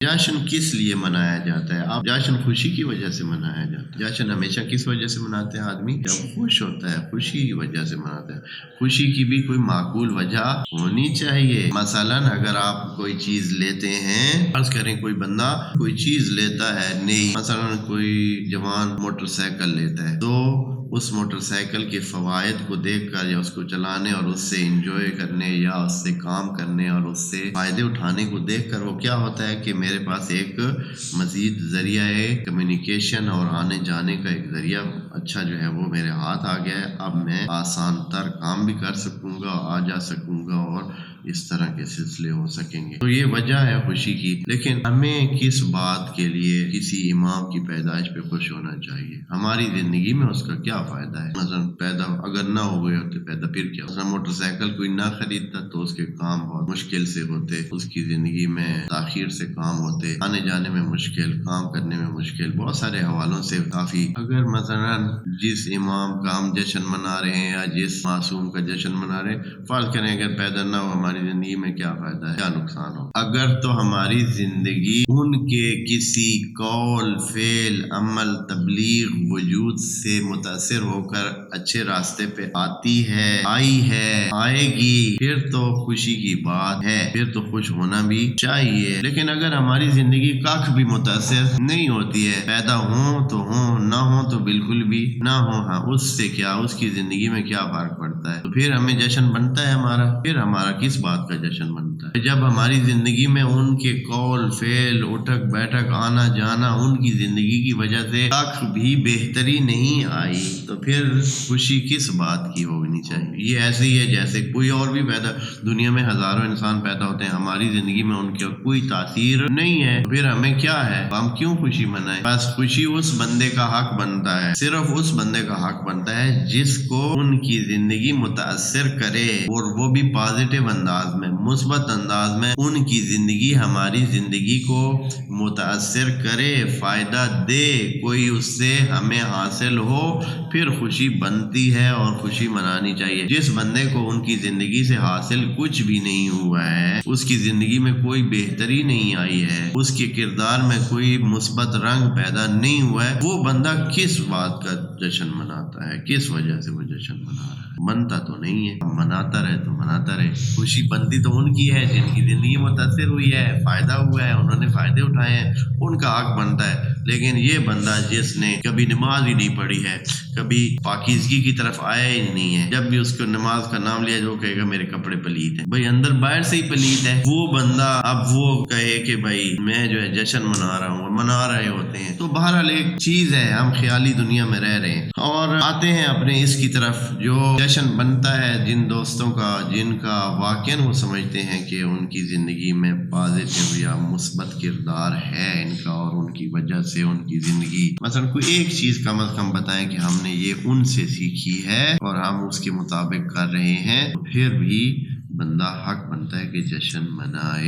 جشن کس لیے منایا جاتا ہے؟ اب جشن خوشی کی وجہ سے منایا جاتا ہے۔ جشن ہمیشہ کس وجہ سے مناتے ہیں؟ آدمی جب خوش ہوتا ہے خوشی کی وجہ سے مناتا ہے۔ خوشی کی بھی کوئی معقول وجہ ہونی چاہیے۔ مثلا اگر آپ کوئی چیز لیتے ہیں، فرض کریں کوئی بندہ کوئی چیز لیتا ہے نئی، مثلا کوئی جوان موٹر سائیکل لیتا ہے، تو اس موٹر سائیکل کے فوائد کو دیکھ کر یا اس کو چلانے اور اس سے انجوائے کرنے یا اس سے کام کرنے اور اس سے فائدے اٹھانے کو دیکھ کر وہ کیا ہوتا ہے کہ میرے پاس ایک مزید ذریعہ ہے کمیونیکیشن اور آنے جانے کا ایک ذریعہ اچھا جو ہے وہ میرے ہاتھ آ گیا ہے، اب میں آسان تر کام بھی کر سکوں گا، آ جا سکوں گا اور اس طرح کے سلسلے ہو سکیں گے۔ تو یہ وجہ ہے خوشی کی۔ لیکن ہمیں کس بات کے لیے کسی امام کی پیدائش پہ خوش ہونا چاہیے؟ ہماری زندگی میں اس کا کیا فائدہ ہے؟ مثلا پیدا اگر نہ ہوئے ہوتے پیدا پھر کیا؟ مثلا موٹر سائیکل کوئی نہ خریدتا تو اس کے کام بہت مشکل سے ہوتے، اس کی زندگی میں تاخیر سے کام ہوتے، آنے جانے میں مشکل، کام کرنے میں مشکل، بہت سارے حوالوں سے کافی۔ اگر مثلا جس امام کا ہم جشن منا رہے ہیں یا جس معصوم کا جشن منا رہے ہیں، فرض کریں اگر پیدا نہ ہو، ہماری زندگی میں کیا فائدہ ہے، کیا نقصان ہو؟ اگر تو ہماری زندگی ان کے کسی قول، فعل، عمل، تبلیغ، وجود سے متاثر ہو کر اچھے راستے پہ آتی ہے، آئی ہے، آئے گی، پھر تو خوشی کی بات ہے، پھر تو خوش ہونا بھی چاہیے۔ لیکن اگر ہماری زندگی کاکھ بھی متاثر نہیں ہوتی ہے، پیدا ہوں تو ہوں، نہ ہوں تو بالکل بھی نہ ہوں، ہاں اس سے کیا، اس کی زندگی میں کیا فرق پڑتا ہے؟ تو پھر ہمیں جشن بنتا ہے ہمارا؟ پھر ہمارا کس بات کا جشن بنتا ہے؟ جب ہماری زندگی میں ان کے قول، فعل، اٹھک بیٹھک، آنا جانا، ان کی زندگی کی وجہ سے کاکھ بھی بہتری نہیں آئی، تو پھر خوشی کس بات کی ہونی چاہیے؟ یہ ایسے ہی ہے جیسے کوئی اور بھی پیدا، دنیا میں ہزاروں انسان پیدا ہوتے ہیں، ہماری زندگی میں ان کی کوئی تاثیر نہیں ہے، پھر ہمیں کیا ہے؟ ہم کیوں خوشی منائیں؟ بس خوشی اس بندے کا حق بنتا ہے، صرف اس بندے کا حق بنتا ہے جس کو ان کی زندگی متاثر کرے، اور وہ بھی پازیٹیو انداز میں، مثبت انداز میں ان کی زندگی ہماری زندگی کو متاثر کرے، فائدہ دے، کوئی اس سے ہمیں حاصل ہو، پھر خوشی بنتی ہے اور خوشی منانی چاہیے۔ جس بندے کو ان کی زندگی سے حاصل کچھ بھی نہیں ہوا ہے، اس کی زندگی میں کوئی بہتری نہیں آئی ہے، اس کے کردار میں کوئی مثبت رنگ پیدا نہیں ہوا ہے، وہ بندہ کس بات کا جشن مناتا ہے؟ کس وجہ سے وہ جشن منا رہا ہے؟ بنتا تو نہیں ہے، مناتا رہے تو مناتا رہے۔ خوشی بنتی تو ان کی ہے جن کی زندگی متاثر ہوئی ہے، فائدہ ہوا ہے، انہوں نے فائدے اٹھائے ہیں، ان کا حق بنتا ہے۔ لیکن یہ بندہ جس نے کبھی نماز ہی نہیں پڑھی ہے، کبھی پاکیزگی کی طرف آیا ہی نہیں ہے، جب بھی اس کو نماز کا نام لیا جو کہے گا میرے کپڑے پلیت ہیں، بھائی اندر باہر سے ہی پلیت ہے، وہ بندہ اب وہ کہے کہ بھائی میں جو ہے جشن منا رہا ہوں، منا رہے ہوتے ہیں۔ تو بہرحال ایک چیز ہے، ہم خیالی دنیا میں رہ رہے ہیں اور آتے ہیں اپنے اس کی طرف۔ جو جشن بنتا ہے جن دوستوں کا، جن کا واقعاً وہ سمجھتے ہیں کہ ان کی زندگی میں پازیٹیو یا مثبت کردار ہے ان کا، اور ان کی وجہ سے ان کی زندگی، مثلا کوئی ایک چیز کم از کم بتائیں کہ ہم نے یہ ان سے سیکھی ہے اور ہم اس کے مطابق کر رہے ہیں، تو پھر بھی بندہ حق بنتا ہے کہ جشن منائے۔